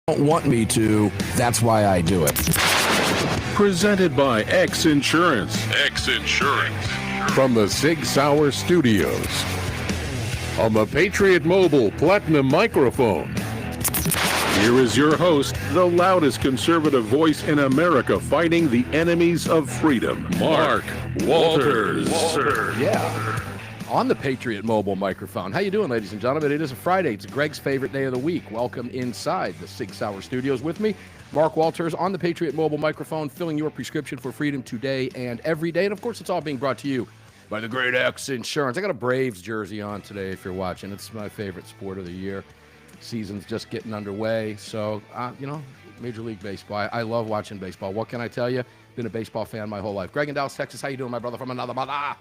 don't want me to, that's why I do it. Presented by X Insurance. X Insurance. From the SIG Sauer Studios. On the Patriot Mobile Platinum microphone. Here is your host, the loudest conservative voice in America fighting the enemies of freedom, Mark Walters. Yeah. On the Patriot Mobile microphone. How you doing, ladies and gentlemen? It is a Friday. It's Greg's favorite day of the week. Welcome inside the SIG Sauer Studios with me, Mark Walters, on the Patriot Mobile microphone, filling your prescription for freedom today and every day. And, of course, it's all being brought to you by the great X Insurance. I got a Braves jersey on today, if you're watching. It's my favorite sport of the year. Season's just getting underway. So, Major League Baseball. I love watching baseball. What can I tell you? Been a baseball fan my whole life. Greg in Dallas, Texas. How you doing, my brother from another mother?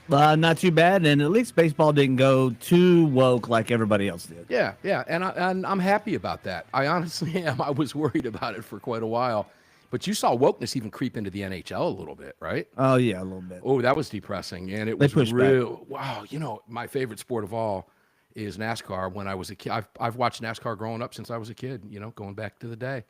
Not too bad, and at least baseball didn't go too woke like everybody else did. Yeah, and I'm happy about that. I honestly am. I was worried about it for quite a while. But you saw wokeness even creep into the NHL a little bit, right? Oh, yeah, a little bit. Oh, that was depressing, and it was real. Wow, my favorite sport of all is NASCAR. When I was a kid, I've watched NASCAR growing up since I was a kid, going back to the day.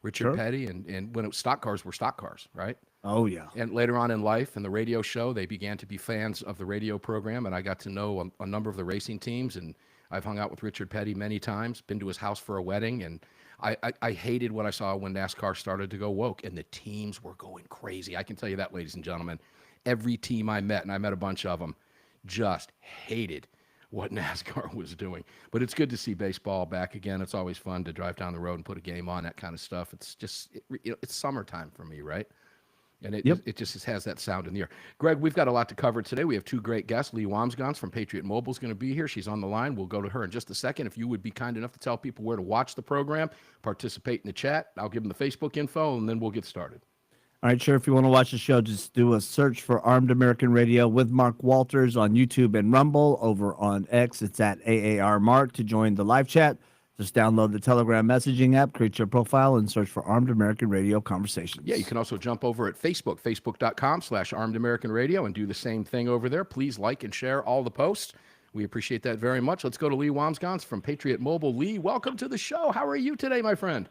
Richard Petty, and when stock cars were stock cars, right? Oh, yeah. And later on in life, in the radio show, they began to be fans of the radio program, and I got to know a number of the racing teams, and I've hung out with Richard Petty many times, been to his house for a wedding, and I hated what I saw when NASCAR started to go woke, and the teams were going crazy. I can tell you that, ladies and gentlemen. Every team I met, and I met a bunch of them, just hated what NASCAR was doing. But it's good to see baseball back again. It's always fun to drive down the road and put a game on, that kind of stuff. It's just, it's summertime for me, right? And it just has that sound in the air. Greg, we've got a lot to cover today. We have two great guests. Lee Wamsgans from Patriot Mobile is going to be here. She's on the line. We'll go to her in just a second. If you would be kind enough to tell people where to watch the program, participate in the chat. I'll give them the Facebook info, and then we'll get started. All right, sure. If you want to watch the show, just do a search for Armed American Radio with Mark Walters on YouTube and Rumble. Over on X, it's at AAR Mark. To join the live chat, just download the Telegram messaging app, create your profile, and search for Armed American Radio Conversations. Yeah, you can also jump over at Facebook, facebook.com/Armed American Radio, and do the same thing over there. Please like and share all the posts. We appreciate that very much. Let's go to Lee Wamsgans from Patriot Mobile. Lee, welcome to the show. How are you today, my friend?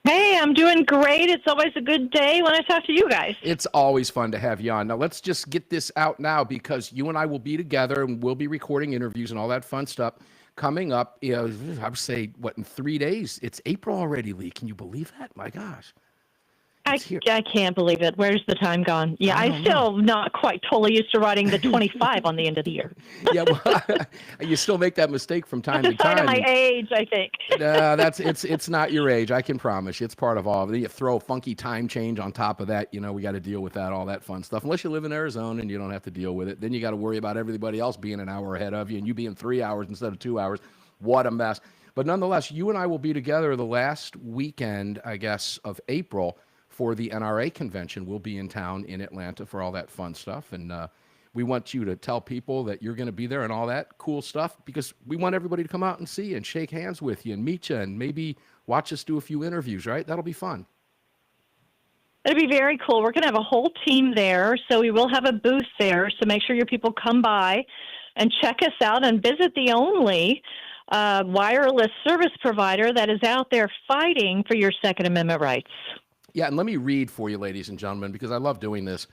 Hey, I'm doing great. It's always a good day when I talk to you guys. It's always fun to have you on. Now, let's just get this out now, because you and I will be together, and we'll be recording interviews and all that fun stuff. Coming up, I would say, in 3 days? It's April already, Lee. Can you believe that? My gosh. I can't believe it. Where's the time gone? Yeah, I'm still not quite totally used to writing the 25 on the end of the year. Yeah, well, you still make that mistake from time to time. That's a sign of my age, I think. It's not your age. I can promise you. It's part of all of it. You throw a funky time change on top of that. We got to deal with that, all that fun stuff. Unless you live in Arizona and you don't have to deal with it. Then you got to worry about everybody else being an hour ahead of you and you being 3 hours instead of 2 hours. What a mess. But nonetheless, you and I will be together the last weekend, I guess, of April for the NRA convention. We'll be in town in Atlanta for all that fun stuff. And we want you to tell people that you're going to be there and all that cool stuff, because we want everybody to come out and see you and shake hands with you and meet you and maybe watch us do a few interviews, right? That'll be fun. It'll be very cool. We're going to have a whole team there, so we will have a booth there. So make sure your people come by and check us out and visit the only wireless service provider that is out there fighting for your Second Amendment rights. Yeah, and let me read for you, ladies and gentlemen, because I love doing this.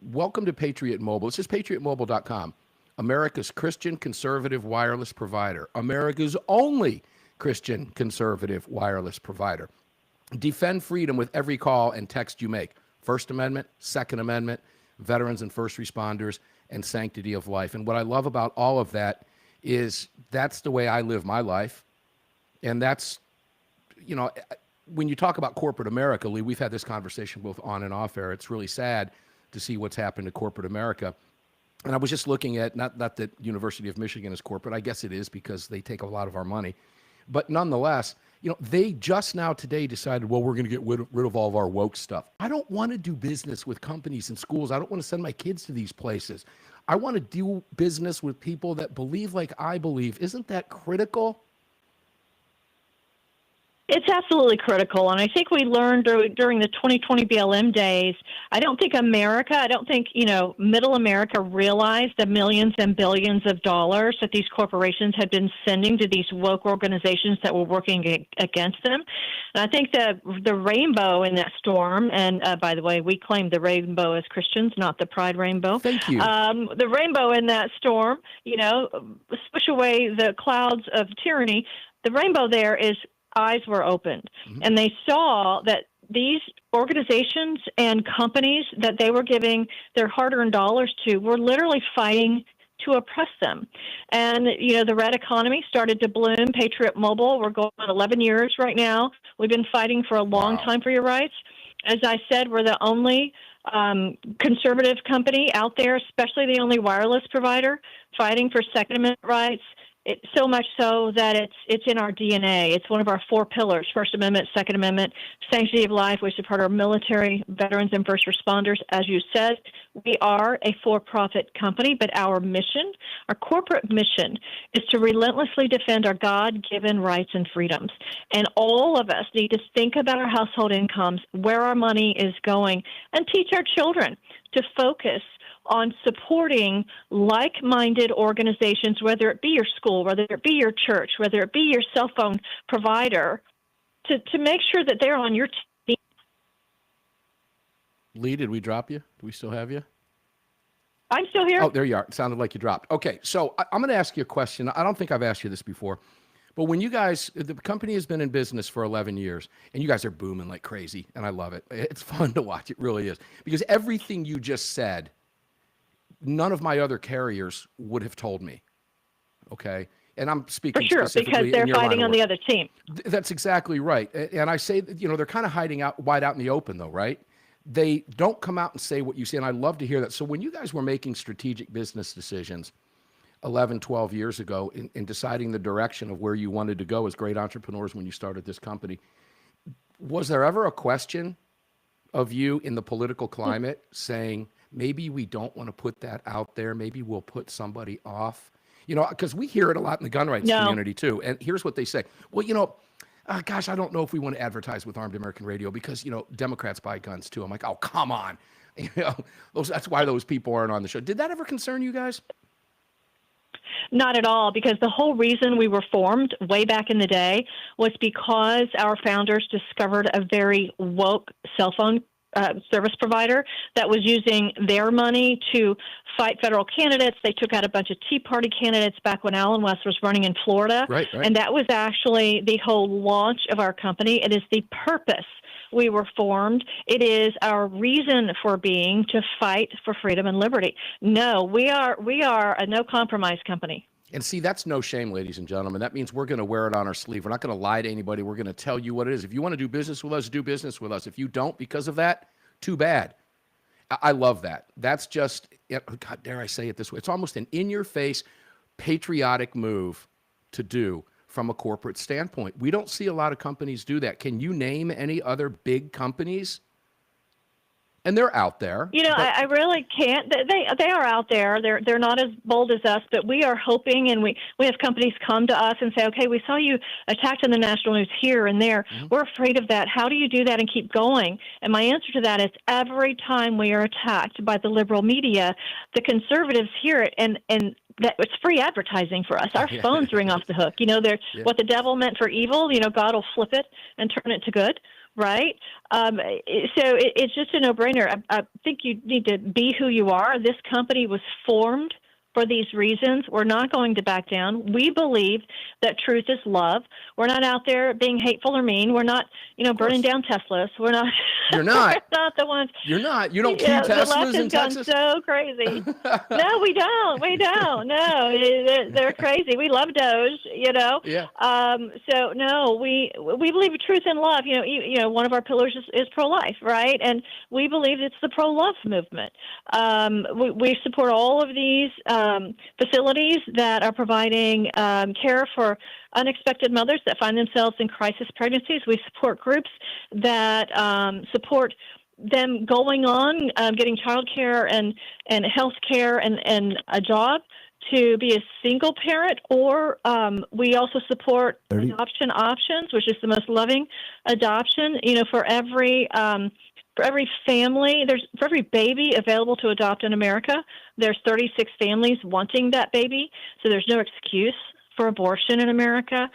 Welcome to Patriot Mobile. It's just patriotmobile.com. America's Christian conservative wireless provider. America's only Christian conservative wireless provider. Defend freedom with every call and text you make. First Amendment, Second Amendment, veterans and first responders, and sanctity of life. And what I love about all of that is that's the way I live my life. And that's, when you talk about corporate America, Lee, we've had this conversation both on and off air. It's really sad to see what's happened to corporate America. And I was just looking at, not that University of Michigan is corporate. I guess it is, because they take a lot of our money. But nonetheless, they just now today decided, well, we're going to get rid of all of our woke stuff. I don't want to do business with companies and schools. I don't want to send my kids to these places. I want to do business with people that believe like I believe. Isn't that critical? It's absolutely critical, and I think we learned during the 2020 BLM days. I don't think middle America realized the millions and billions of dollars that these corporations had been sending to these woke organizations that were working against them. And I think the rainbow in that storm, and by the way, we claim the rainbow as Christians, not the pride rainbow. Thank you. The rainbow in that storm, swish away the clouds of tyranny. The rainbow there is eyes were opened, and they saw that these organizations and companies that they were giving their hard-earned dollars to were literally fighting to oppress them. And, the red economy started to bloom. Patriot Mobile, we're going on 11 years right now. We've been fighting for a long time for your rights. As I said, we're the only conservative company out there, especially the only wireless provider, fighting for Second Amendment rights. It's so much so that it's in our DNA. It's one of our 4 pillars: First Amendment, Second Amendment, sanctity of life. We support our military, veterans, and first responders. As you said, we are a for-profit company, but our mission, our corporate mission, is to relentlessly defend our God-given rights and freedoms. And all of us need to think about our household incomes, where our money is going, and teach our children to focus on supporting like-minded organizations, whether it be your school, whether it be your church, whether it be your cell phone provider, to make sure that they're on your team. Lee, did we drop you? Do we still have you? I'm still here. Oh, there you are. It sounded like you dropped. Okay, so I'm going to ask you a question. I don't think I've asked you this before, but when you guys, the company has been in business for 11 years, and you guys are booming like crazy, and I love it. It's fun to watch. It really is. Because everything you just said, none of my other carriers would have told me, okay? And I'm speaking for sure, specifically because they're fighting on the other team. That's exactly right. And I say, they're kind of hiding out wide out in the open, though, right? They don't come out and say what you say, and I love to hear that. So when you guys were making strategic business decisions 11, 12 years ago in deciding the direction of where you wanted to go as great entrepreneurs when you started this company, was there ever a question of you in the political climate saying, maybe we don't want to put that out there. Maybe we'll put somebody off, because we hear it a lot in the gun rights community too. And here's what they say. Well, gosh, I don't know if we want to advertise with Armed American Radio because, Democrats buy guns too. I'm like, oh, come on. That's why those people aren't on the show. Did that ever concern you guys? Not at all, because the whole reason we were formed way back in the day was because our founders discovered a very woke cell phone service provider that was using their money to fight federal candidates. They took out a bunch of Tea Party candidates back when Alan West was running in Florida. Right. And that was actually the whole launch of our company. It is the purpose we were formed. It is our reason for being to fight for freedom and liberty. No, we are a no compromise company. And see, that's no shame, ladies and gentlemen. That means we're going to wear it on our sleeve. We're not going to lie to anybody. We're going to tell you what it is. If you want to do business with us, do business with us. If you don't, because of that, too bad. I love that. That's just, God, dare I say it this way, it's almost an in-your-face patriotic move to do from a corporate standpoint. We don't see a lot of companies do that. Can you name any other big companies? And they're out there. I really can't. They are out there. They're not as bold as us, but we are hoping, and we have companies come to us and say, okay, we saw you attacked in the national news here and there. Mm-hmm. We're afraid of that. How do you do that and keep going? And my answer to that is every time we are attacked by the liberal media, the conservatives hear it, and that it's free advertising for us. Our phones ring off the hook. What the devil meant for evil, God will flip it and turn it to good. Right? So it's just a no-brainer. I think you need to be who you are. This company was formed for these reasons. We're not going to back down. We believe that truth is love. We're not out there being hateful or mean. We're not, burning down Teslas. We're not. You're not. We're not the ones. You're not. You don't keep Teslas in Texas? The left has gone so crazy. No, we don't. We don't. No, they're crazy. We love Doge, Yeah. So, no, we believe in truth and love. One of our pillars is pro-life, right? And we believe it's the pro-love movement. We support all of these facilities that are providing care for unexpected mothers that find themselves in crisis pregnancies. We support groups that support them going on, getting child care and health care and a job to be a single parent, or we also support adoption options, which is the most loving adoption. For every family, for every baby available to adopt in America, there's 36 families wanting that baby. So there's no excuse for abortion in America.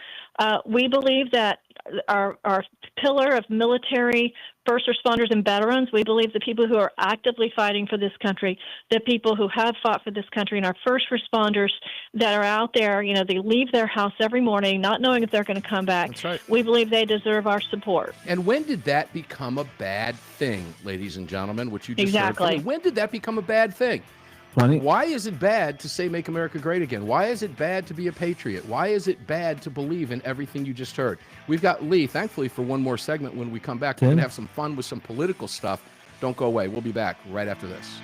We believe that our pillar of military, first responders, and veterans, we believe the people who are actively fighting for this country, the people who have fought for this country, and our first responders that are out there, they leave their house every morning not knowing if they're going to come back. That's right. We believe they deserve our support. And when did that become a bad thing, ladies and gentlemen, which you just heard from me? When did that become a bad thing? Why is it bad to say make America great again? Why is it bad to be a patriot? Why is it bad to believe in everything you just heard? We've got Lee, thankfully, for one more segment. When we come back, we're going to have some fun with some political stuff. Don't go away. We'll be back right after this.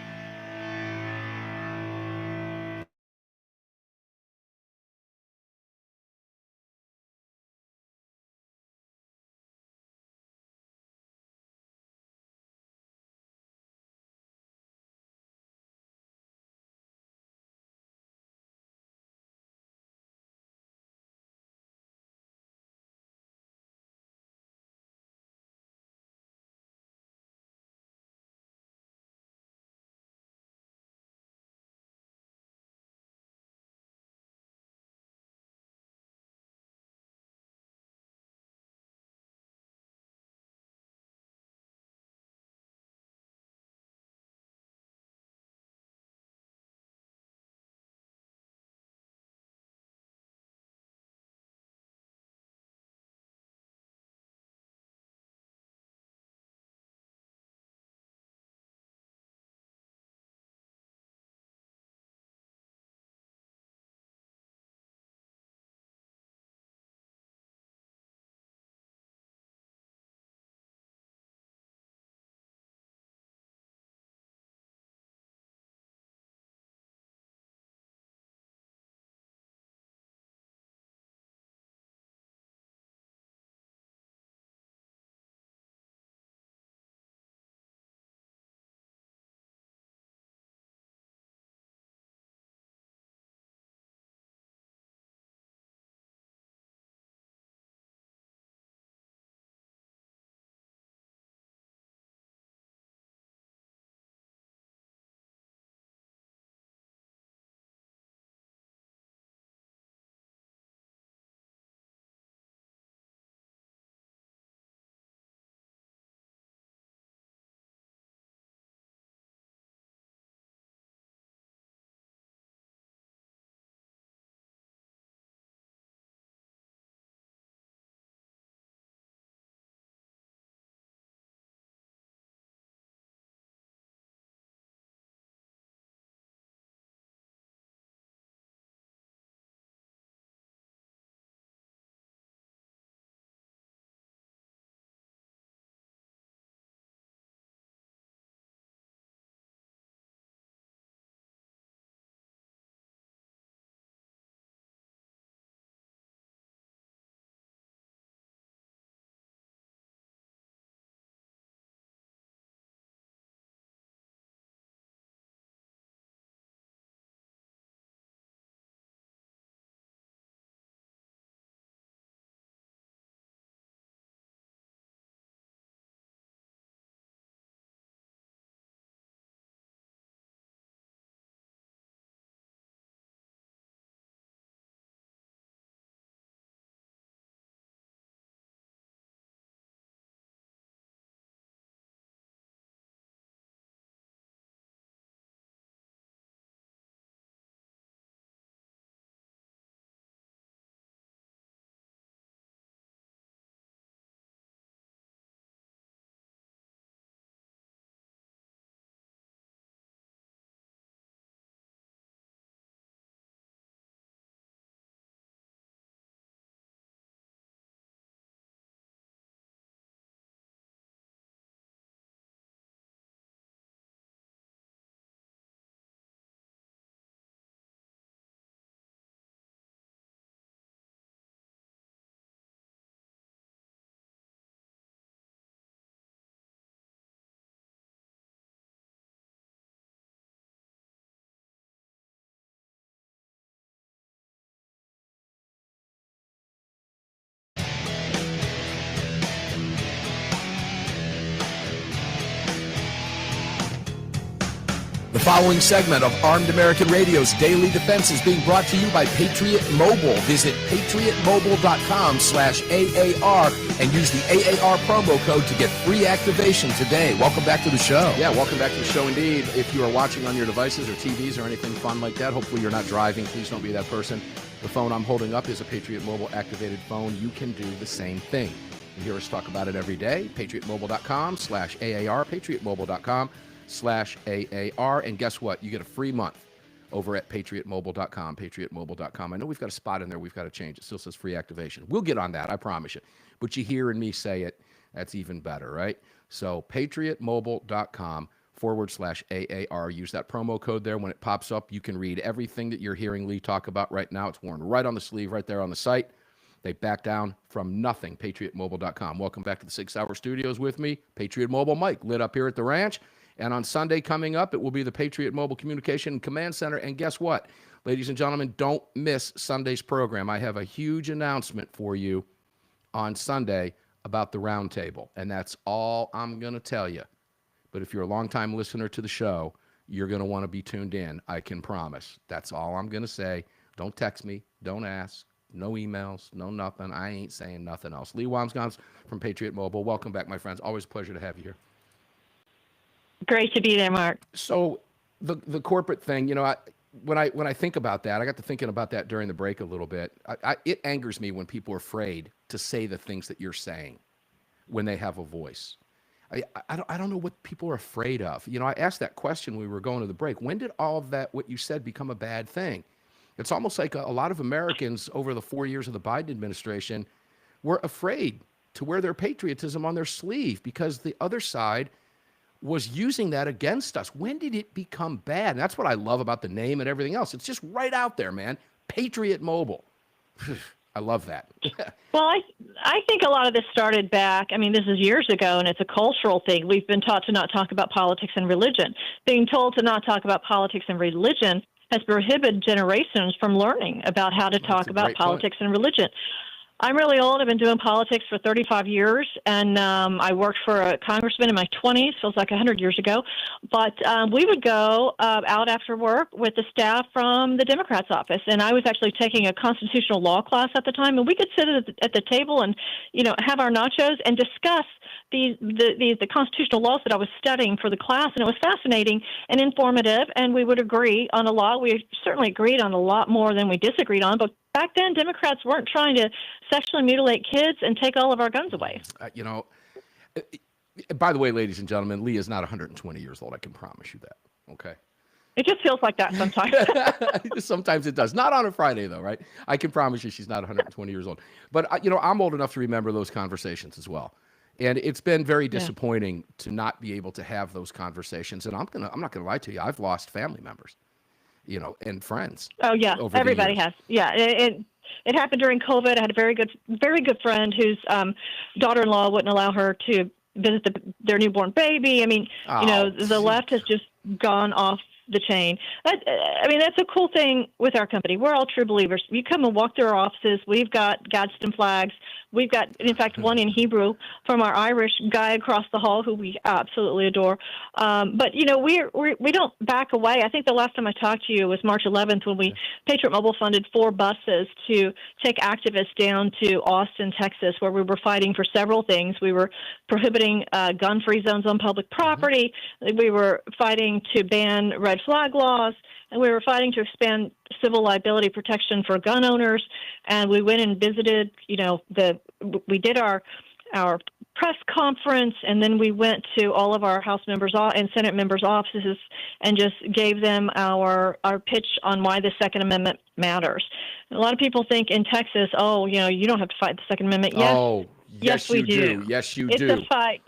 The following segment of Armed American Radio's Daily Defense is being brought to you by Patriot Mobile. Visit patriotmobile.com/AAR and use the AAR promo code to get free activation today. Welcome back to the show. Yeah, welcome back to the show indeed. If you are watching on your devices or TVs or anything fun like that, hopefully you're not driving. Please don't be that person. The phone I'm holding up is a Patriot Mobile activated phone. You can do the same thing. You hear us talk about it every day. patriotmobile.com/AAR, patriotmobile.com/AAR. And guess what? You get a free month over at patriotmobile.com, patriotmobile.com. I know we've got a spot in there we've got to change. It still says free activation. We'll get on that, I promise you. But you hearing me say it, that's even better, right? So patriotmobile.com/AAR. Use that promo code there. When it pops up, you can read everything that you're hearing Lee talk about right now. It's worn right on the sleeve, right there on the site. They back down from nothing. patriotmobile.com. Welcome back to the 6 Hour Studios with me, Patriot Mobile Mike, lit up here at the ranch. And on Sunday coming up, it will be the Patriot Mobile Communication Command Center. And guess what? Ladies and gentlemen, don't miss Sunday's program. I have a huge announcement for you on Sunday about the Roundtable. And that's all I'm going to tell you. But if you're a longtime listener to the show, you're going to want to be tuned in. I can promise. That's all I'm going to say. Don't text me. Don't ask. No emails, no nothing. I ain't saying nothing else. Lee Wamsgans from Patriot Mobile. Welcome back, my friends. Always a pleasure to have you here. Great to be there, Mark. So the corporate thing, you know, when I think about that, I got to thinking about that during the break a little bit. It angers me when people are afraid to say the things that you're saying when they have a voice. I don't know what people are afraid of. You know, I asked that question when we were going to the break. When did all of that, what you said, become a bad thing? It's almost like a lot of Americans over the 4 years of the Biden administration were afraid to wear their patriotism on their sleeve because the other side was using that against us. When did it become bad? And that's what I love about the name and everything else. It's just right out there, man. Patriot Mobile. I love that. Well, I think a lot of this started back, I mean, this is years ago, and it's a cultural thing. We've been taught to not talk about politics and religion. Being told to not talk about politics and religion has prohibited generations from learning about how to talk about politics and religion. I'm really old. I've been doing politics for 35 years, and I worked for a congressman in my 20s, feels like 100 years ago. But we would go out after work with the staff from the Democrats' office, and I was actually taking a constitutional law class at the time, and we could sit at the table and, you know, have our nachos and discuss the constitutional laws that I was studying for the class, and it was fascinating and informative, and we would agree on a lot. We certainly agreed on a lot more than we disagreed on, but back then, Democrats weren't trying to sexually mutilate kids and take all of our guns away. You know, by the way, ladies and gentlemen, Lee is not 120 years old. I can promise you that. Okay. It just feels like that sometimes. Sometimes it does. Not on a Friday, though, right? I can promise you she's not 120 years old. But, you know, I'm old enough to remember those conversations as well. And it's been very disappointing to not be able to have those conversations. And I'm not gonna lie to you. I've lost family members, you know, and friends. Oh yeah, everybody has. Yeah, it happened during COVID. I had a very good friend whose daughter-in-law wouldn't allow her to visit their newborn baby. I mean, you know, the left has just gone off the chain. I mean, that's a cool thing with our company. We're all true believers. You come and walk through our offices. We've got Gadsden flags. We've got, in fact, one in Hebrew from our Irish guy across the hall who we absolutely adore. But, you know, we don't back away. I think the last time I talked to you was March 11th when Patriot Mobile funded 4 buses to take activists down to Austin, Texas, where we were fighting for several things. We were prohibiting gun-free zones on public property. We were fighting to ban red flag laws. And we were fighting to expand civil liability protection for gun owners. And we went and visited, you know, we did our press conference, and then we went to all of our House members and Senate members' offices and just gave them our pitch on why the Second Amendment matters. And a lot of people think in Texas, oh, you know, you don't have to fight the Second Amendment. Yes, yes, we do. Yes, you do. It's a fight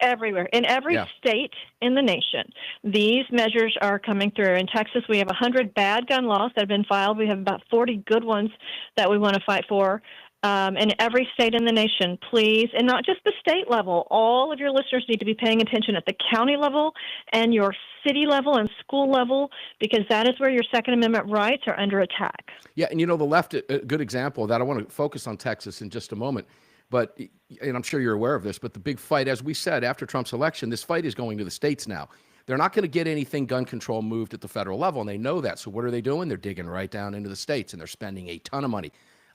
everywhere. In every state in the nation, these measures are coming through. In Texas, we have 100 bad gun laws that have been filed. We have about 40 good ones that we want to fight for. In every state in the nation, please, and not just the state level, all of your listeners need to be paying attention at the county level and your city level and school level, because that is where your Second Amendment rights are under attack. Yeah, and you know, the left, a good example of that, I want to focus on Texas in just a moment, but, and I'm sure you're aware of this, but the big fight, as we said, after Trump's election, this fight is going to the states now. They're not going to get anything gun control moved at the federal level, and they know that. So what are they doing? They're digging right down into the states, and they're spending a ton of money,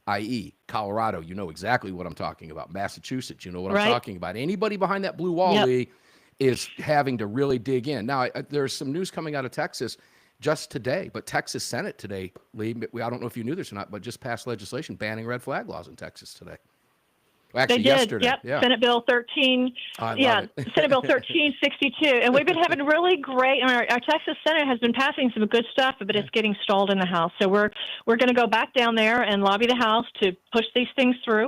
i.e. Colorado. You know exactly what I'm talking about. Massachusetts, you know what I'm talking about. Anybody behind that blue wall, Lee, is having to really dig in. Now, there's some news coming out of Texas just today, but Texas Senate today, Lee, I don't know if you knew this or not, but just passed legislation banning red flag laws in Texas today. Well, actually, they did. Yesterday. Yep. Yeah. Senate Bill 13. Senate Bill 1362. And we've been having really great. I mean, our Texas Senate has been passing some good stuff, but it's getting stalled in the House. So we're going to go back down there and lobby the House to push these things through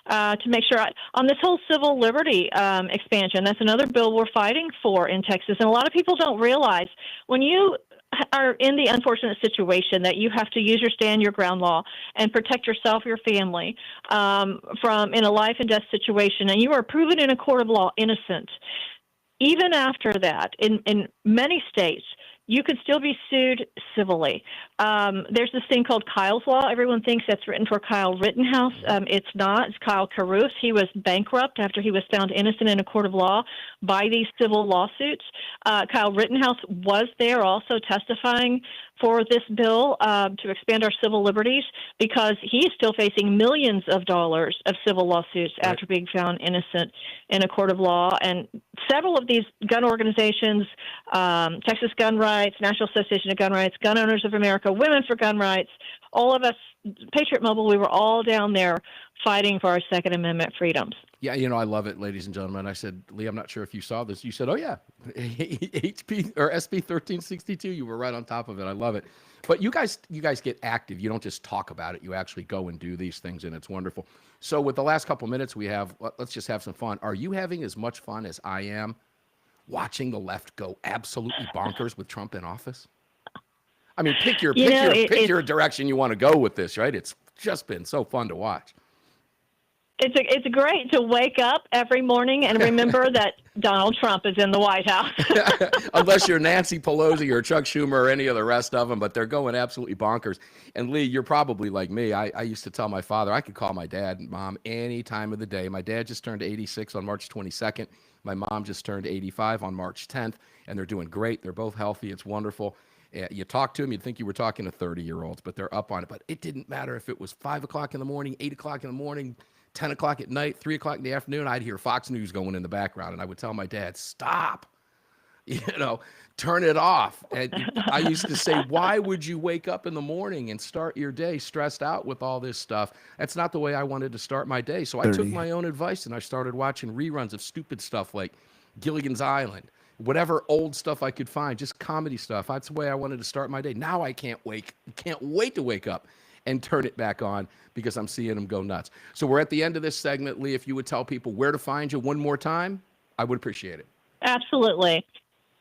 to make sure on this whole civil liberty expansion. That's another bill we're fighting for in Texas. And a lot of people don't realize when you are in the unfortunate situation that you have to use your stand your ground law and protect yourself, your family, from in a life and death situation, and you are proven in a court of law innocent. Even after that, in many states, you could still be sued civilly. There's this thing called Kyle's Law. Everyone thinks that's written for Kyle Rittenhouse. It's not. It's Kyle Caruth. He was bankrupt after he was found innocent in a court of law by these civil lawsuits. Kyle Rittenhouse was there also testifying for this bill to expand our civil liberties because he is still facing millions of dollars of civil lawsuits after being found innocent in a court of law. And several of these gun organizations, Texas Gun Rights, National Association of Gun Rights, Gun Owners of America, Women for Gun Rights, all of us, Patriot Mobile, we were all down there fighting for our Second Amendment freedoms. Yeah, you know, I love it, ladies and gentlemen. I said, Lee, I'm not sure if you saw this. You said, oh, yeah, HP or SB 1362. You were right on top of it. I love it. But you guys get active. You don't just talk about it. You actually go and do these things, and it's wonderful. So with the last couple minutes we have, let's just have some fun. Are you having as much fun as I am watching the left go absolutely bonkers with Trump in office? I mean, pick your direction you want to go with this, right? It's just been so fun to watch. It's great to wake up every morning and remember that Donald Trump is in the White House. Unless you're Nancy Pelosi or Chuck Schumer or any of the rest of them, but they're going absolutely bonkers. And Lee, you're probably like me. I used to tell my father I could call my dad and mom any time of the day. My dad just turned 86 on March 22nd. My mom just turned 85 on March 10th, and they're doing great. They're both healthy. It's wonderful. You talk to them, you'd think you were talking to 30-year-olds, but they're up on it. But it didn't matter if it was 5 o'clock in the morning, 8 o'clock in the morning, 10 o'clock at night, 3 o'clock in the afternoon. I'd hear Fox News going in the background, and I would tell my dad, stop, turn it off. And I used to say, why would you wake up in the morning and start your day stressed out with all this stuff? That's not the way I wanted to start my day. So I took my own advice, and I started watching reruns of stupid stuff like Gilligan's Island, whatever old stuff I could find, just comedy stuff. That's the way I wanted to start my day. Now I can't wait to wake up and turn it back on because I'm seeing them go nuts. So we're at the end of this segment. Lee, if you would tell people where to find you one more time, I would appreciate it. Absolutely.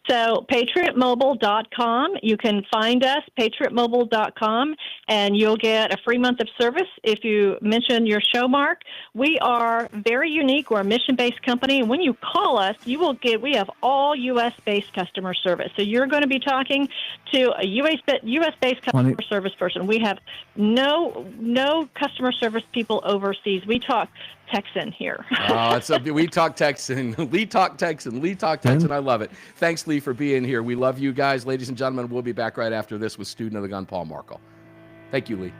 So patriotmobile.com, you can find us, patriotmobile.com, and you'll get a free month of service if you mention your show mark. We are very unique. We're a mission-based company, and when you call us, we have all U.S.-based customer service. So you're going to be talking to a U.S.-based customer service person. We have no customer service people overseas. We talk Texan here. We talk Texan. Lee talk Texan. Lee talk Texan. I love it. Thanks, Lee, for being here. We love you guys. Ladies and gentlemen, we'll be back right after this with student of the gun, Paul Markle. Thank you, Lee.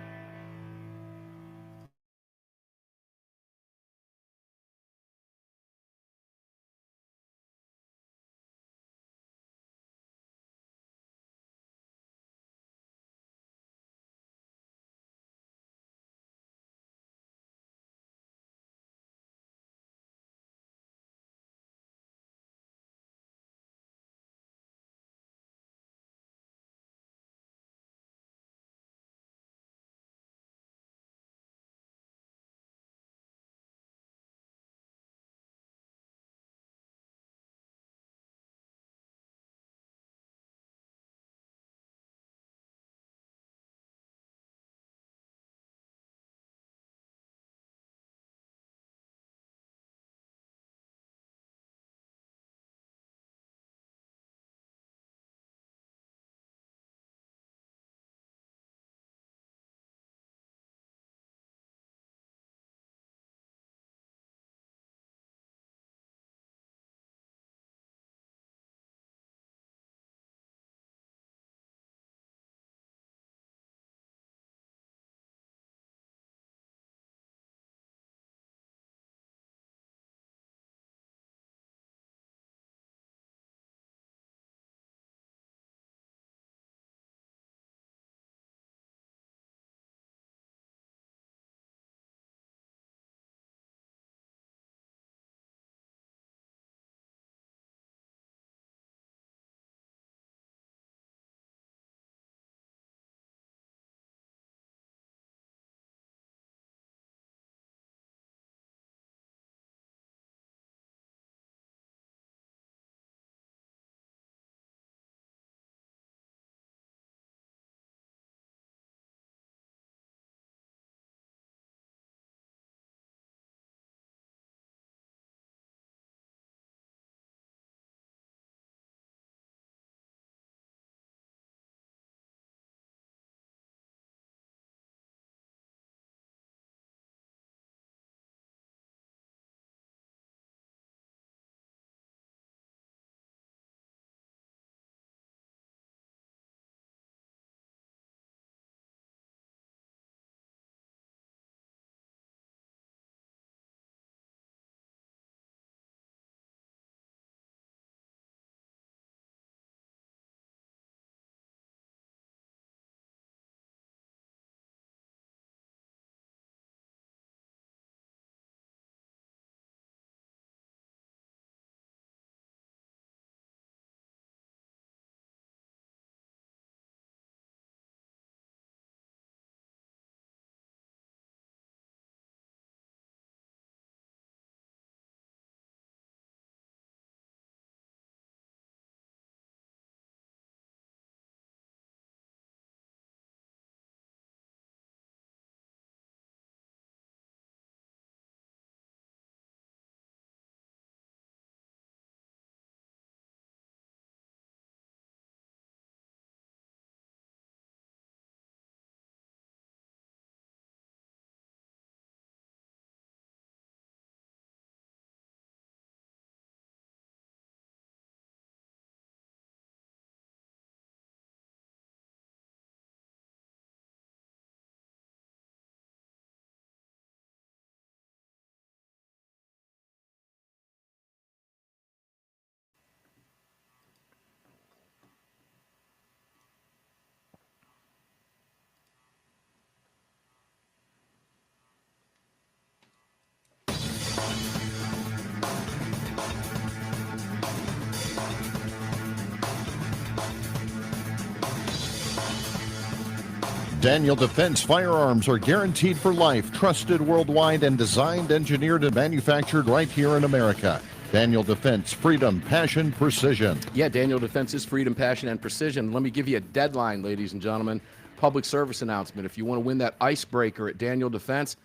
Daniel Defense firearms are guaranteed for life, trusted worldwide, and designed, engineered, and manufactured right here in America. Daniel Defense, freedom, passion, precision. Yeah, Daniel Defense is freedom, passion, and precision. Let me give you a deadline, ladies and gentlemen. Public service announcement. If you want to win that icebreaker at Daniel Defense,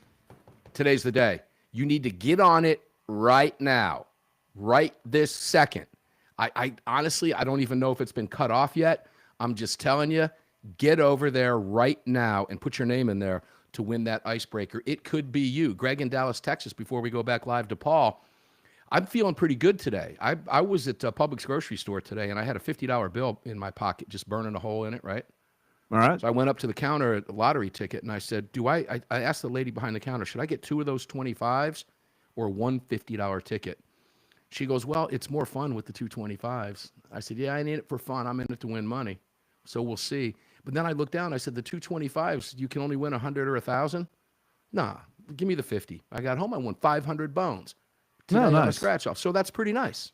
today's the day. You need to get on it right now, right this second. I honestly, I don't even know if it's been cut off yet. I'm just telling you, get over there right now and put your name in there to win that icebreaker. It could be you. Greg in Dallas, Texas, before we go back live to Paul. I'm feeling pretty good today. I was at Publix grocery store today, and I had a $50 bill in my pocket, just burning a hole in it, right? All right. So I went up to the counter at the lottery ticket, and I said, I asked the lady behind the counter, should I get 2 of those 25s or one $50 ticket? She goes, well, it's more fun with the 2 25s. I said, yeah, I need it for fun. I'm in it to win money. So we'll see. But then I looked down, I said, the 2 25s, you can only win 100 or 1,000? Nah, give me the 50. I got home, I won 500 bones. Today on a scratch off. So that's pretty nice.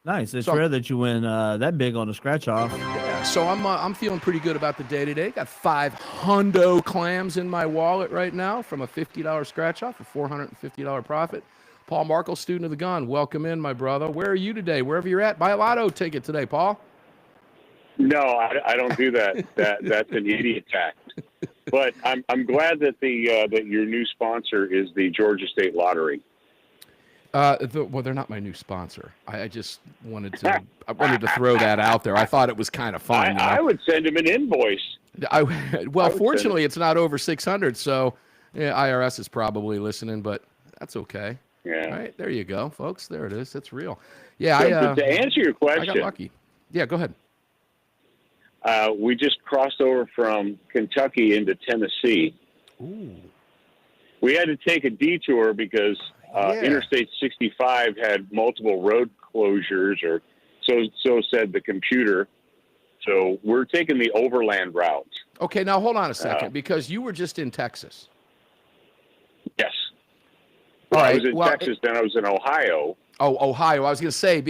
Nice. It's rare that you win that big on a scratch off. Yeah, so I'm feeling pretty good about the day today. Got 5 hundo clams in my wallet right now from a $50 scratch off, a $450 profit. Paul Markle, student of the gun. Welcome in, my brother. Where are you today? Wherever you're at, buy a lotto ticket today, Paul. No, I don't do that. That's an idiot tact. But I'm glad that that your new sponsor is the Georgia State Lottery. Well, they're not my new sponsor. I just wanted to throw that out there. I thought it was kind of fun. I would send him an invoice. Fortunately, it's not over 600, so yeah, IRS is probably listening, but that's okay. Yeah. All right, there you go, folks. There it is. It's real. Yeah. So, to answer your question, I got lucky. Yeah, go ahead. We just crossed over from Kentucky into Tennessee. Ooh. We had to take a detour because Interstate 65 had multiple road closures, or so said the computer. So we're taking the overland route. Okay, now hold on a second, because you were just in Texas. Yes. All right. I was in Texas, then I was in Ohio. Oh, Ohio. I was going to say,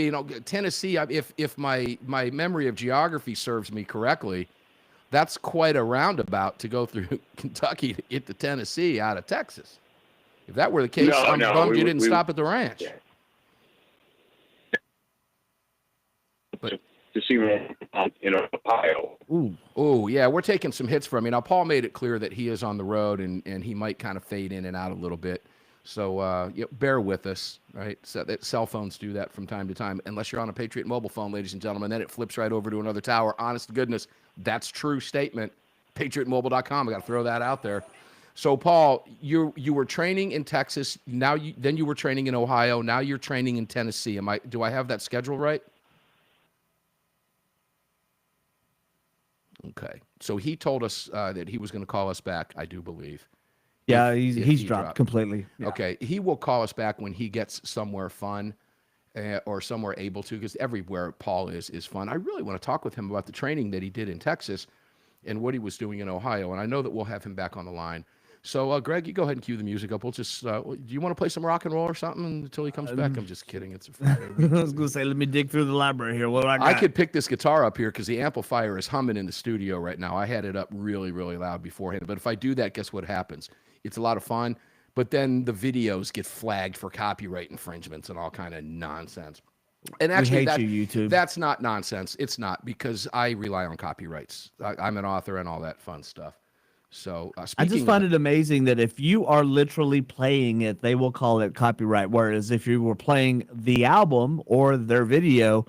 Tennessee, if my memory of geography serves me correctly, that's quite a roundabout to go through Kentucky to get to Tennessee out of Texas. If that were the case, I'm bummed you didn't stop at the ranch. Yeah. But to see me in Ohio. Ooh, yeah, we're taking some hits from you. Now, Paul made it clear that he is on the road, and he might kind of fade in and out a little bit. So bear with us, right? So that cell phones do that from time to time, unless you're on a Patriot Mobile phone, ladies and gentlemen. Then it flips right over to another tower. Honest to goodness, that's true statement. PatriotMobile.com. I got to throw that out there. So, Paul, you were training in Texas. Then you were training in Ohio. Now you're training in Tennessee. Do I have that schedule right? Okay. So he told us that he was going to call us back, I do believe. Yeah, he's dropped completely. Yeah. Okay. He will call us back when he gets somewhere fun or somewhere able to, because everywhere Paul is fun. I really want to talk with him about the training that he did in Texas and what he was doing in Ohio. And I know that we'll have him back on the line. So, Greg, you go ahead and cue the music up. We'll just, do you want to play some rock and roll or something until he comes back? I'm just kidding. It's a Friday. I was going to say, let me dig through the library here. What do I got? I could pick this guitar up here because the amplifier is humming in the studio right now. I had it up really, really loud beforehand. But if I do that, guess what happens? It's a lot of fun. But then the videos get flagged for copyright infringements and all kind of nonsense. And actually, YouTube. That's not nonsense. It's not, because I rely on copyrights. I'm an author and all that fun stuff. So I just find it amazing that if you are literally playing it, they will call it copyright. Whereas if you were playing the album or their video,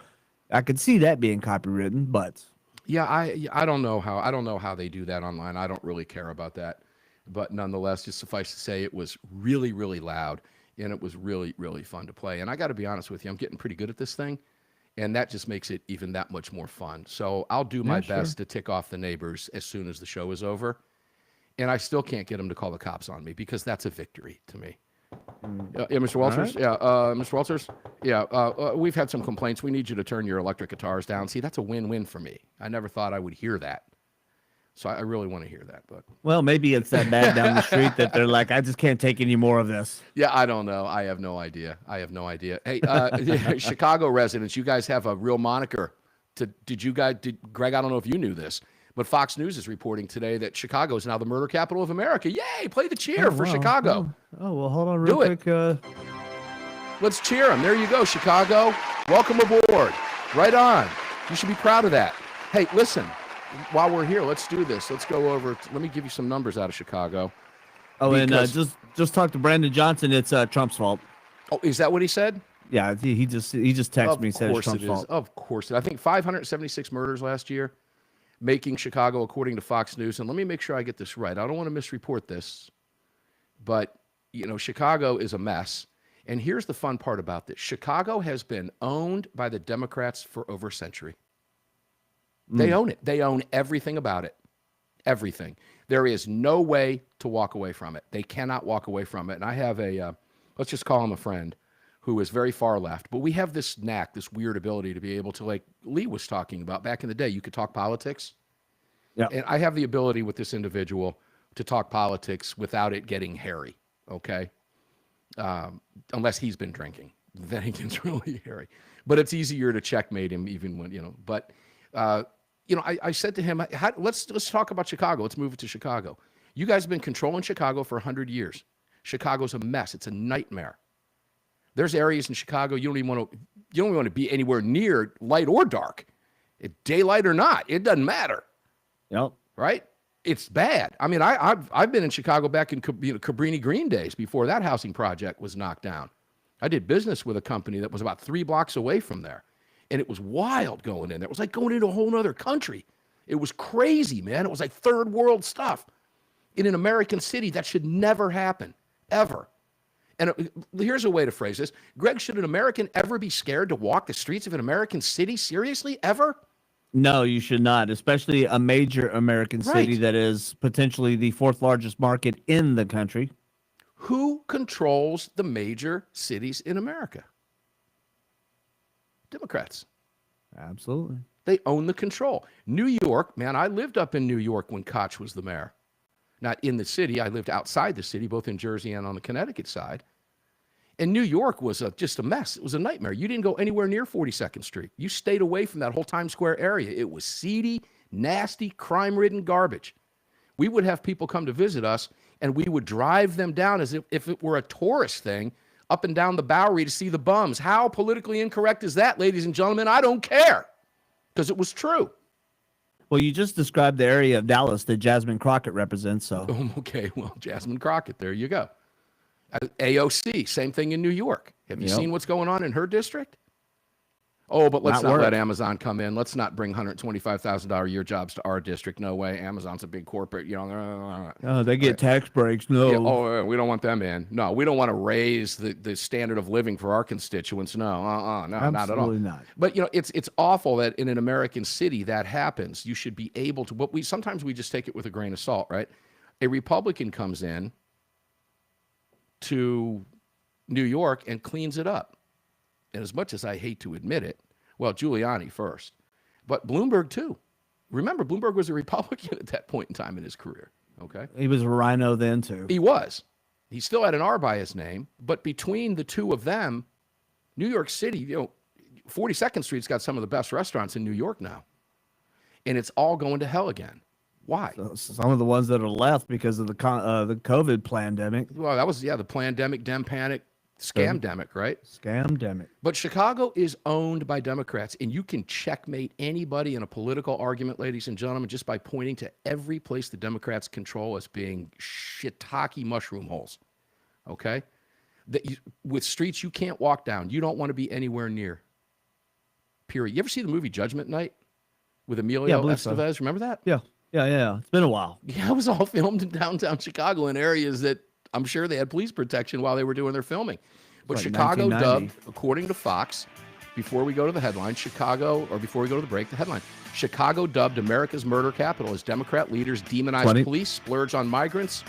I could see that being copywritten. But yeah, I don't know how they do that online. I don't really care about that. But nonetheless, just suffice to say, it was really, really loud, and it was really, really fun to play. And I got to be honest with you, I'm getting pretty good at this thing, and that just makes it even that much more fun. So I'll do my best to tick off the neighbors as soon as the show is over. And I still can't get them to call the cops on me, because that's a victory to me. Yeah, Mr. Walters? Right. Yeah, Mr. Walters? Yeah, we've had some complaints. We need you to turn your electric guitars down. See, that's a win-win for me. I never thought I would hear that. So I really want to hear that. But well, maybe it's that bad down the street that they're like, I just can't take any more of this. Yeah, I don't know. I have no idea. Hey, Chicago residents, you guys have a real moniker. Greg, I don't know if you knew this, But Fox News is reporting today that Chicago is now the murder capital of America. Yay! Play the cheer for wow. Chicago. Oh, well, hold on real Do quick. Let's cheer them. There you go, Chicago. Welcome aboard. Right on. You should be proud of that. Hey, listen, while we're here, let's do this. Let's go over. Let me give you some numbers out of Chicago. Oh, and just talk to Brandon Johnson. It's Trump's fault. Oh, is that what he said? Yeah, he just texted me and said it's Trump's fault. Of course it is. I think 576 murders last year, making Chicago, according to Fox News. And let me make sure I get this right. I don't want to misreport this, but Chicago is a mess. And here's the fun part about this. Chicago has been owned by the Democrats for over a century. They own it. They own everything about it. Everything. There is no way to walk away from it. They cannot walk away from it. And I have let's just call him a friend, who is very far left. But we have this knack, this weird ability to be able to, like Lee was talking about back in the day, you could talk politics. Yeah. And I have the ability with this individual to talk politics without it getting hairy, okay? Unless he's been drinking. Then it gets really hairy. But it's easier to checkmate him even when, But, I said to him, let's talk about Chicago. Let's move it to Chicago. You guys have been controlling Chicago for 100 years. Chicago's a mess. It's a nightmare. There's areas in Chicago you don't even want to be anywhere near, light or dark. Daylight or not, it doesn't matter. Yep. Right? It's bad. I mean, I've been in Chicago back in Cabrini Green days before that housing project was knocked down. I did business with a company that was about 3 blocks away from there. And it was wild going in there. It was like going into a whole other country. It was crazy, man. It was like third world stuff. In an American city, that should never happen, ever. And here's a way to phrase this. Greg, should an American ever be scared to walk the streets of an American city? Seriously? Ever? No, you should not, especially a major American city that is potentially the 4th largest market in the country. Who controls the major cities in America? Democrats. Absolutely. They own the control. New York, man, I lived up in New York when Koch was the mayor. Not in the city. I lived outside the city, both in Jersey and on the Connecticut side. And New York was just a mess. It was a nightmare. You didn't go anywhere near 42nd Street. You stayed away from that whole Times Square area. It was seedy, nasty, crime-ridden garbage. We would have people come to visit us, and we would drive them down as if it were a tourist thing, up and down the Bowery to see the bums. How politically incorrect is that, ladies and gentlemen? I don't care, because it was true. Well, you just described the area of Dallas that Jasmine Crockett represents. So okay, well, Jasmine Crockett, there you go. AOC, same thing in New York. Have you seen what's going on in her district? Oh, but let's not let Amazon come in. Let's not bring $125,000 a year jobs to our district. No way. Amazon's a big corporate. Oh, they get tax breaks. No. Yeah, we don't want them in. No, we don't want to raise the standard of living for our constituents. No, no, absolutely not at all. Not. But it's awful that in an American city that happens. You should be able to. But sometimes we just take it with a grain of salt, right? A Republican comes in to New York and cleans it up. And as much as I hate to admit it, well, Giuliani first, but Bloomberg too. Remember, Bloomberg was a Republican at that point in time in his career, okay? He was a rhino then too. He was. He still had an R by his name, but between the two of them, New York City, 42nd Street's got some of the best restaurants in New York now. And it's all going to hell again. Why? So some of the ones that are left because of the COVID pandemic. Well, that was, the pandemic, dem panic, scamdemic, right? Scamdemic. But Chicago is owned by Democrats, and you can checkmate anybody in a political argument, ladies and gentlemen, just by pointing to every place the Democrats control as being shiitake mushroom holes, okay? With streets you can't walk down. You don't want to be anywhere near, period. You ever see the movie Judgment Night with Emilio Estevez? So. Remember that? Yeah. It's been a while. Yeah, it was all filmed in downtown Chicago in areas that I'm sure they had police protection while they were doing their filming. But like Chicago dubbed, according to Fox, before we go to the headline, before we go to the break, the headline, Chicago dubbed America's murder capital as Democrat leaders demonize police, splurge on migrants.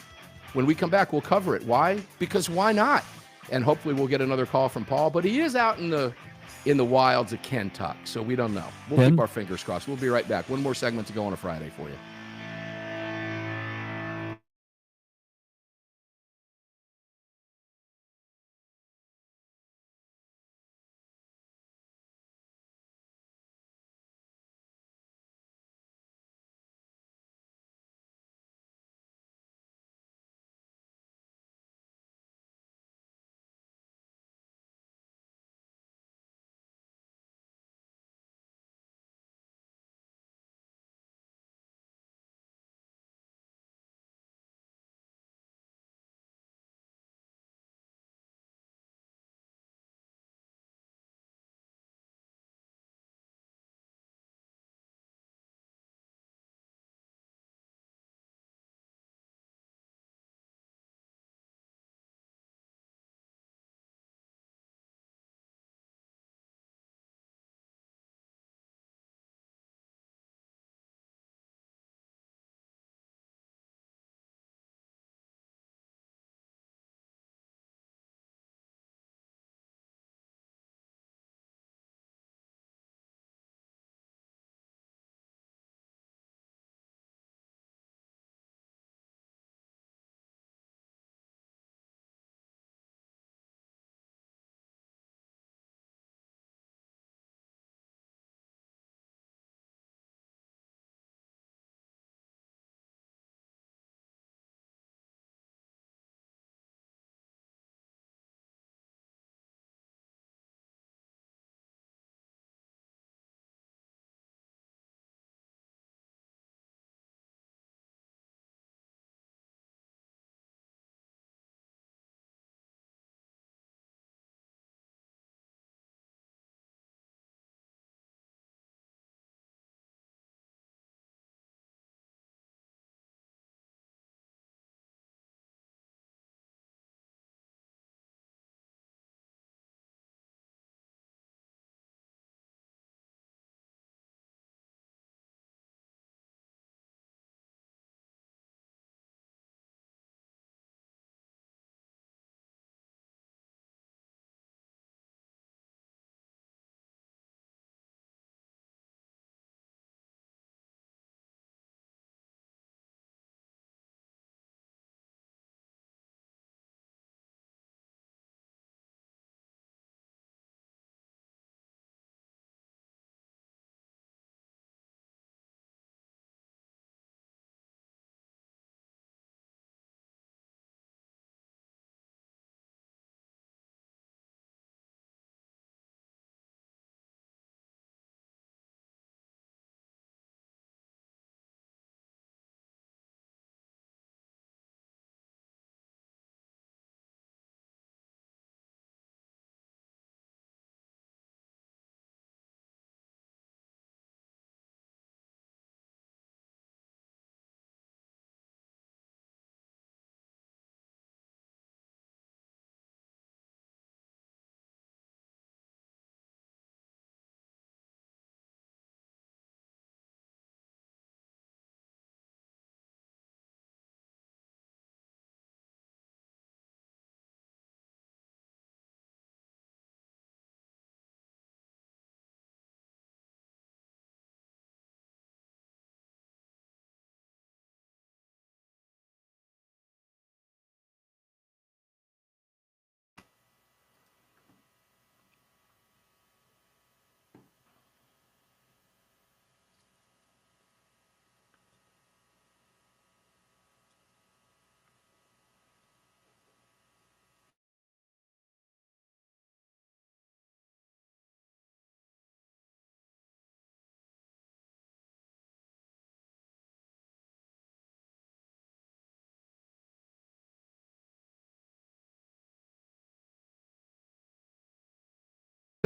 When we come back, we'll cover it. Why? Because why not? And hopefully we'll get another call from Paul, but he is out in the wilds of Kentucky, so we don't know. We'll keep our fingers crossed. We'll be right back. One more segment to go on a Friday for you.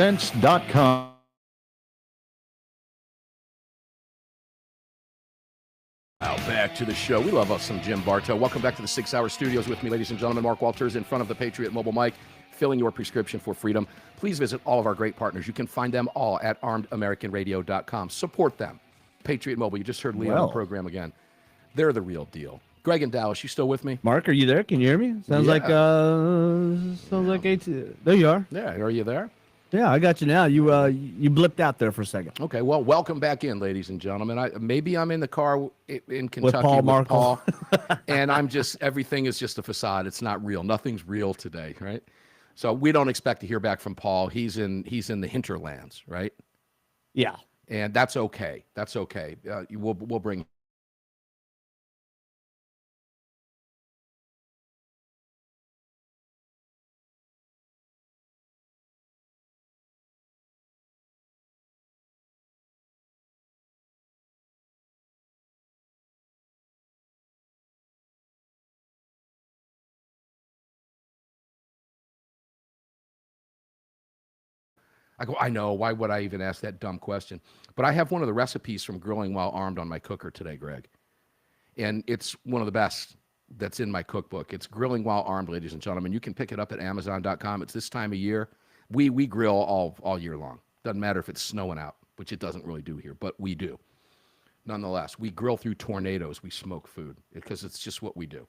Defense.com. Now back to the show. We love us some Jim Bartow. Welcome back to the 6 Hour Studios with me, ladies and gentlemen. Mark Walters in front of the Patriot Mobile mic, filling your prescription for freedom. Please visit all of our great partners. You can find them all at armedamericanradio.com. Support them. Patriot Mobile, you just heard Leo on the program again. They're the real deal. Greg in Dallas, you still with me? Mark, are you there? Can you hear me? Sounds like there you are. Yeah, are you there? Yeah, I got you now. You blipped out there for a second. Okay, well, welcome back in, ladies and gentlemen. Maybe I'm in the car in Kentucky with Paul Markle. And everything is just a facade. It's not real. Nothing's real today, right? So we don't expect to hear back from Paul. He's in the hinterlands, right? Yeah, and that's okay. That's okay. We'll bring. I go, I know. Why would I even ask that dumb question? But I have one of the recipes from Grilling While Armed on my cooker today, Greg. And it's one of the best that's in my cookbook. It's Grilling While Armed, ladies and gentlemen. You can pick it up at Amazon.com. It's this time of year. We grill all year long. Doesn't matter if it's snowing out, which it doesn't really do here, but we do. Nonetheless, we grill through tornadoes. We smoke food because it's just what we do.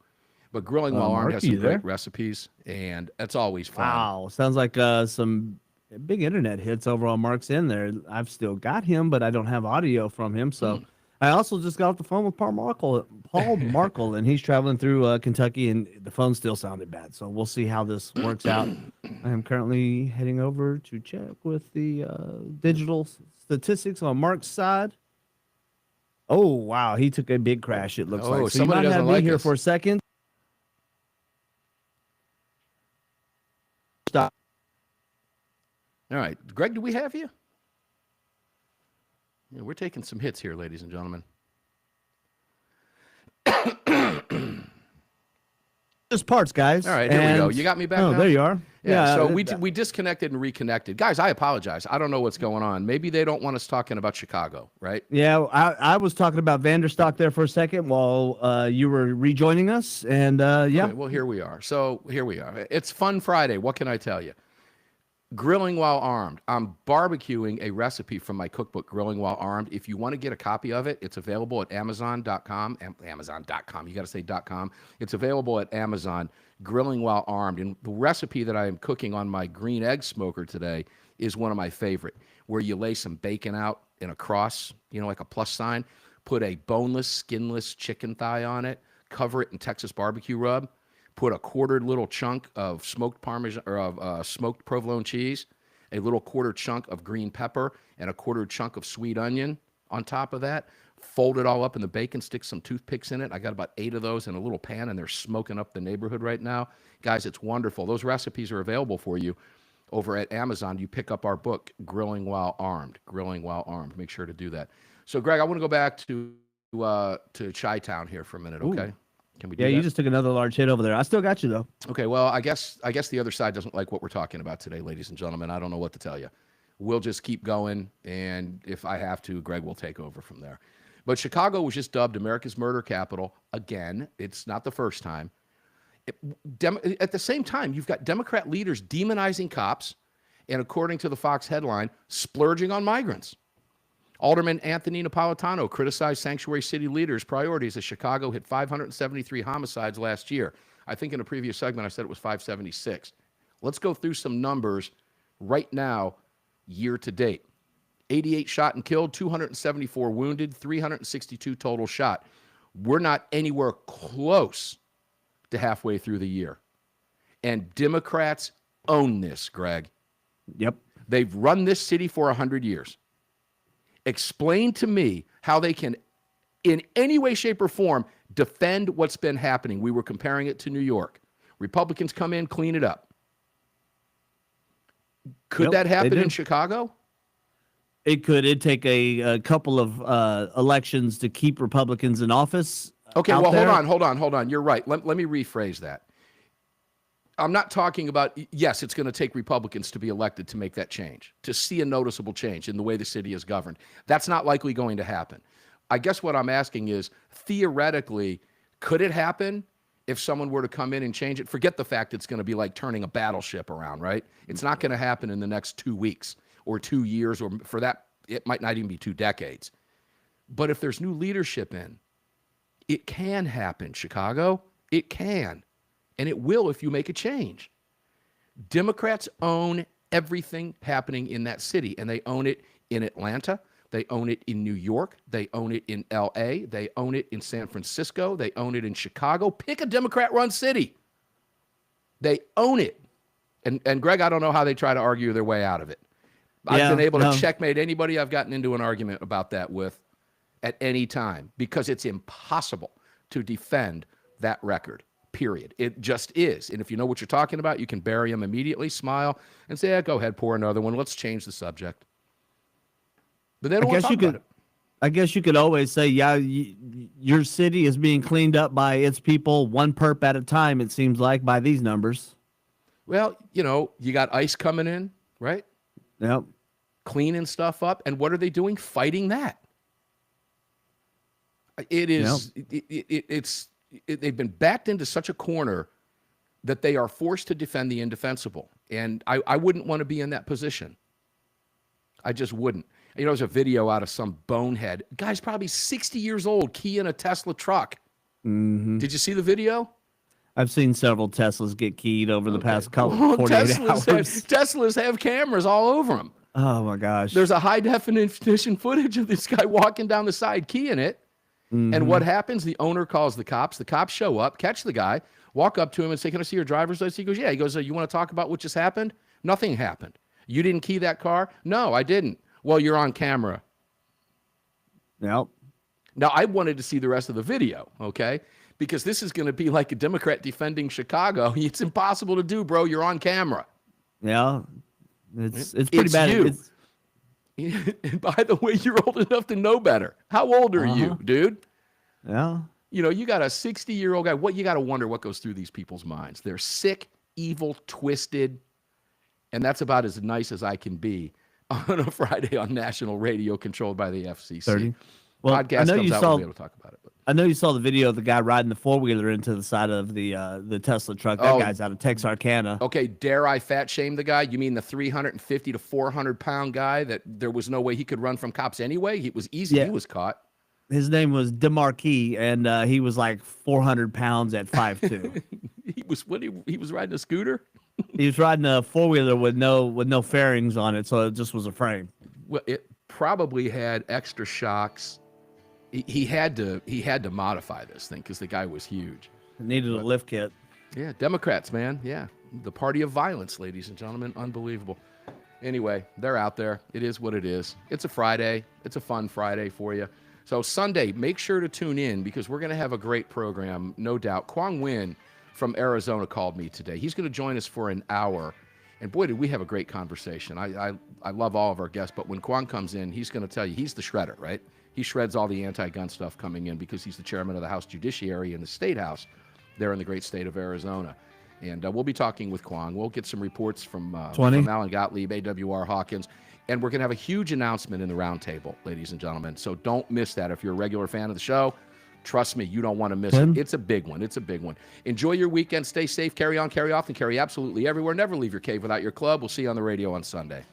But Grilling While Armed has some great recipes, and it's always fun. Wow, sounds like some big internet hits over on Mark's end there. I've still got him, but I don't have audio from him. So I also just got off the phone with Paul Markle, and he's traveling through Kentucky, and the phone still sounded bad. So we'll see how this works out. I am currently heading over to check with the digital statistics on Mark's side. Oh, wow. He took a big crash, it looks like. So you might have me here for a second. Stop. All right. Greg, do we have you? Yeah, we're taking some hits here, ladies and gentlemen. Just parts, guys. All right, here we go. You got me back now? There you are. Yeah, so we disconnected and reconnected. Guys, I apologize. I don't know what's going on. Maybe they don't want us talking about Chicago, right? Yeah, I was talking about Vanderstock there for a second while you were rejoining us, and yeah. Okay, well, here we are. So here we are. It's Fun Friday. What can I tell you? Grilling While Armed. I'm barbecuing a recipe from my cookbook, Grilling While Armed. If you want to get a copy of it, it's available at Amazon.com. Amazon.com. You got to say .com. It's available at Amazon, Grilling While Armed. And the recipe that I am cooking on my green egg smoker today is one of my favorite, where you lay some bacon out in a cross, like a plus sign, put a boneless, skinless chicken thigh on it, cover it in Texas barbecue rub, put a quartered little chunk of smoked Parmesan or of smoked provolone cheese, a little quarter chunk of green pepper, and a quarter chunk of sweet onion on top of that. Fold it all up in the bacon, stick some toothpicks in it. I got about 8 of those in a little pan, and they're smoking up the neighborhood right now. Guys, it's wonderful. Those recipes are available for you over at Amazon. You pick up our book, Grilling While Armed. Grilling While Armed. Make sure to do that. So, Greg, I want to go back to Chi-Town here for a minute, okay? Ooh. Can we do that? You just took another large hit over there. I still got you, though. Okay, well, I guess the other side doesn't like what we're talking about today, ladies and gentlemen. I don't know what to tell you. We'll just keep going, and if I have to, Greg will take over from there. But Chicago was just dubbed America's murder capital again. It's not the first time. At the same time, you've got Democrat leaders demonizing cops and, according to the Fox headline, splurging on migrants. Alderman Anthony Napolitano criticized sanctuary city leaders' priorities as Chicago hit 573 homicides last year. I think in a previous segment I said it was 576. Let's go through some numbers right now, year to date. 88 shot and killed, 274 wounded, 362 total shot. We're not anywhere close to halfway through the year. And Democrats own this, Greg. Yep. They've run this city for 100 years. Explain to me how they can, in any way, shape, or form, defend what's been happening. We were comparing it to New York. Republicans come in, clean it up. Could that happen in Chicago? It could. It'd take a couple of elections to keep Republicans in office. Okay, well, hold on. You're right. Let me rephrase that. I'm not talking about, yes, it's going to take Republicans to be elected to make that change, to see a noticeable change in the way the city is governed. That's not likely going to happen. I guess what I'm asking is, theoretically, could it happen if someone were to come in and change it? Forget the fact it's going to be like turning a battleship around, right? It's not going to happen in the next 2 weeks or 2 years, or for that, it might not even be 2 decades. But if there's new leadership in, it can happen, Chicago. It can. And it will if you make a change. Democrats own everything happening in that city, and they own it in Atlanta. They own it in New York. They own it in L.A. They own it in San Francisco. They own it in Chicago. Pick a Democrat-run city. They own it. And Greg, I don't know how they try to argue their way out of it. I've been able to checkmate anybody I've gotten into an argument about that with at any time, because it's impossible to defend that record. Period. It just is. And if you know what you're talking about, you can bury them immediately, smile, and say, yeah, go ahead, pour another one. Let's change the subject. But they don't want to talk about it. I guess you could always say, yeah, your city is being cleaned up by its people, one perp at a time, it seems like, by these numbers. Well, you know, you got ICE coming in, right? Yep. Cleaning stuff up. And what are they doing? Fighting that. It is, they've been backed into such a corner that they are forced to defend the indefensible. And I wouldn't want to be in that position. I just wouldn't. You know, there's a video out of some bonehead. Guy's probably 60 years old, keying a Tesla truck. Mm-hmm. Did you see the video? I've seen several Teslas get keyed over the past couple 48 hours. Teslas have cameras all over them. Oh, my gosh. There's a high-definition footage of this guy walking down the side, keying it. Mm-hmm. And what happens? The owner calls the cops. The cops show up, catch the guy, walk up to him and say, can I see your driver's license? He goes, yeah. He goes, you want to talk about what just happened? Nothing happened. You didn't key that car? No, I didn't. Well, you're on camera. Yep. Now, I wanted to see the rest of the video, okay? Because this is going to be like a Democrat defending Chicago. It's impossible to do, bro. You're on camera. Yeah. It's pretty bad. And by the way, you're old enough to know better. How old are you, dude? Yeah. You know, you got a 60-year-old guy. You got to wonder what goes through these people's minds. They're sick, evil, twisted, and that's about as nice as I can be on a Friday on national radio controlled by the FCC. 30. Well, podcast comes out, we'll be able to talk about it. But. I know you saw the video of the guy riding the four-wheeler into the side of the Tesla truck. That guy's out of Texarkana. Okay, dare I fat shame the guy? You mean the 350 to 400-pound guy that there was no way he could run from cops anyway? It was easy. Yeah. He was caught. His name was DeMarquis, and he was like 400 pounds at 5'2". He was riding a scooter? He was riding a four-wheeler with no fairings on it, so it just was a frame. Well, it probably had extra shocks. He had to modify this thing because the guy was huge. It needed a lift kit. Yeah, Democrats, man. Yeah, the party of violence, ladies and gentlemen. Unbelievable. Anyway, they're out there. It is what it is. It's a Friday. It's a fun Friday for you. So Sunday, make sure to tune in because we're going to have a great program, no doubt. Quang from Arizona called me today. He's going to join us for an hour. And boy, did we have a great conversation. I love all of our guests, but when Quang comes in, he's going to tell you, he's the shredder, right? He shreds all the anti-gun stuff coming in because he's the chairman of the House Judiciary in the State House there in the great state of Arizona. And we'll be talking with Quang. We'll get some reports from Alan Gottlieb, AWR Hawkins. And we're going to have a huge announcement in the Roundtable, ladies and gentlemen. So don't miss that. If you're a regular fan of the show, trust me, you don't want to miss it. It's a big one. It's a big one. Enjoy your weekend. Stay safe. Carry on, carry off, and carry absolutely everywhere. Never leave your cave without your club. We'll see you on the radio on Sunday.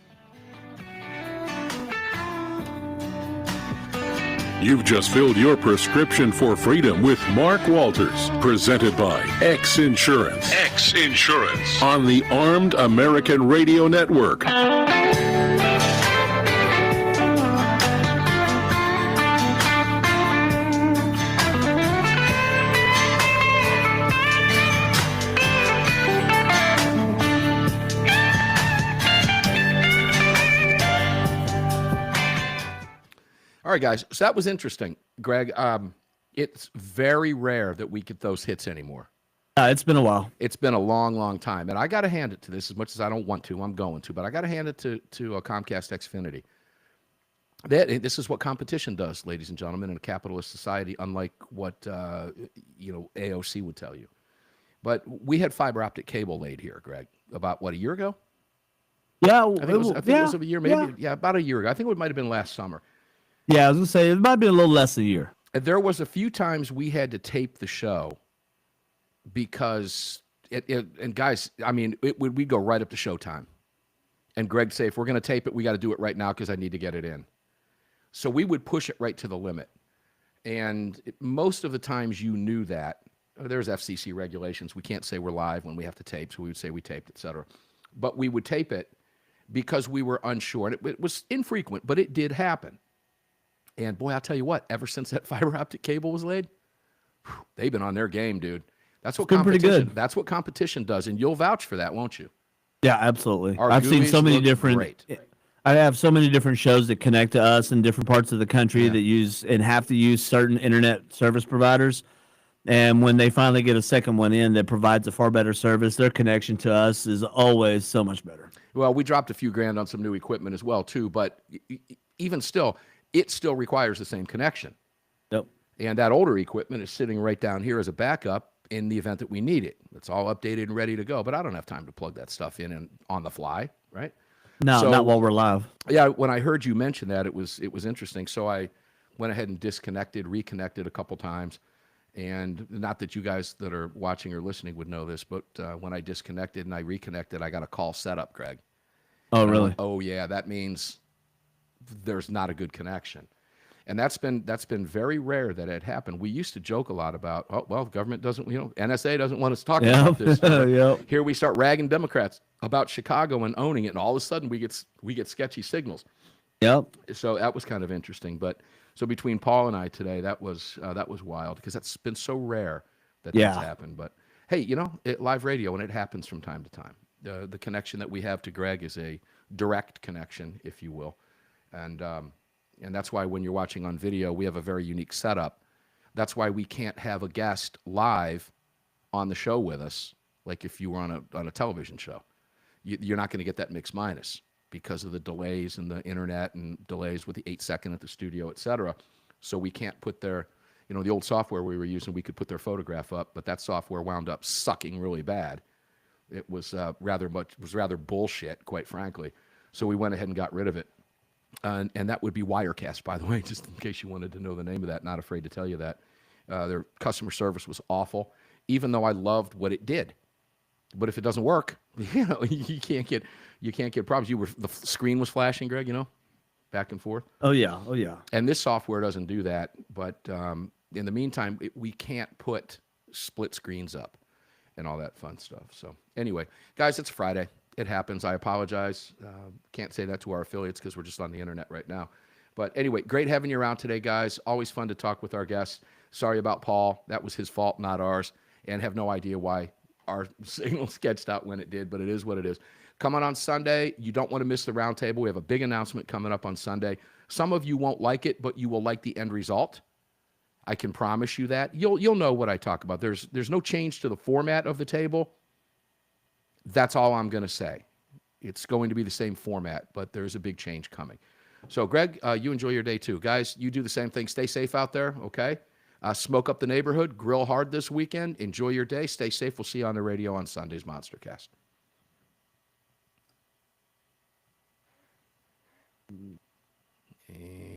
You've just filled your prescription for freedom with Mark Walters, presented by X Insurance. X Insurance on the Armed American Radio Network. All right, guys. So that was interesting, Greg. It's very rare that we get those hits anymore. It's been a while. It's been a long, long time. And I got to hand it to this, as much as I don't want to. I'm going to. But I got to hand it to Comcast Xfinity. This is what competition does, ladies and gentlemen, in a capitalist society, unlike what AOC would tell you. But we had fiber optic cable laid here, Greg, about, what, a year ago? Yeah, I think it was a year, maybe. Yeah, about a year ago. I think it might have been last summer. Yeah, I was going to say, it might be a little less than a year. And there was a few times we had to tape the show because, and guys, I mean, we'd go right up to showtime. And Greg say, if we're going to tape it, we got to do it right now because I need to get it in. So we would push it right to the limit. And most of the times you knew that. There's FCC regulations. We can't say we're live when we have to tape, so we would say we taped, et cetera. But we would tape it because we were unsure. And it was infrequent, but it did happen. And boy, I'll tell you what, ever since that fiber optic cable was laid, they've been on their game, dude. That's what competition, pretty good. That's what competition does. And you'll vouch for that, won't you? Yeah, absolutely. Our I've seen so GUIs many look different. great. I have so many different shows that connect to us in different parts of the country that use and have to use certain internet service providers. And when they finally get a second one in that provides a far better service, their connection to us is always so much better. Well, we dropped a few grand on some new equipment as well, too. But even still, it still requires the same connection. Yep. And that older equipment is sitting right down here as a backup in the event that we need it. It's all updated and ready to go. But I don't have time to plug that stuff in and on the fly, right? No, So, not while we're live. Yeah, when I heard you mention that, it was interesting. So I went ahead and reconnected a couple times. And not that you guys that are watching or listening would know this, but when I disconnected and I reconnected, I got a call set up, Greg. Oh, And I really? went, oh, yeah, that means there's not a good connection. And that's been very rare that it happened. We used to joke a lot about, oh, well, government doesn't, NSA doesn't want us to talk about this. Yep. Here we start ragging Democrats about Chicago and owning it, and all of a sudden we get sketchy signals. Yep. So that was kind of interesting. But so between Paul and I today, that was wild because that's been so rare that that's happened. But hey, live radio, and it happens from time to time. The connection that we have to Greg is a direct connection, if you will, and that's why when you're watching on video, we have a very unique setup. That's why we can't have a guest live on the show with us, like if you were on a television show. You're not going to get that mix minus because of the delays in the internet and delays with the 8-second at the studio, et cetera. So we can't put their, the old software we were using, we could put their photograph up, but that software wound up sucking really bad. It was rather bullshit, quite frankly. So we went ahead and got rid of it. And that would be Wirecast, by the way, just in case you wanted to know the name of that. Not afraid to tell you that. Their customer service was awful, even though I loved what it did. But if it doesn't work, you can't get problems. The screen was flashing, Greg, back and forth. Oh yeah. And this software doesn't do that. But in the meantime, we can't put split screens up and all that fun stuff. So anyway, guys, it's Friday. It happens. I apologize. Can't say that to our affiliates because we're just on the internet right now. But anyway, great having you around today, guys. Always fun to talk with our guests. Sorry about Paul. That was his fault, not ours. And have no idea why our signal sketched out when it did, but it is what it is. Come on Sunday. You don't want to miss the roundtable. We have a big announcement coming up on Sunday. Some of you won't like it, but you will like the end result. I can promise you that. You'll know what I talk about. There's no change to the format of the table. That's all I'm going to say. It's going to be the same format, but there's a big change coming. So, Greg, you enjoy your day too. Guys, you do the same thing. Stay safe out there, okay? Smoke up the neighborhood. Grill hard this weekend. Enjoy your day. Stay safe. We'll see you on the radio on Sunday's Monstercast.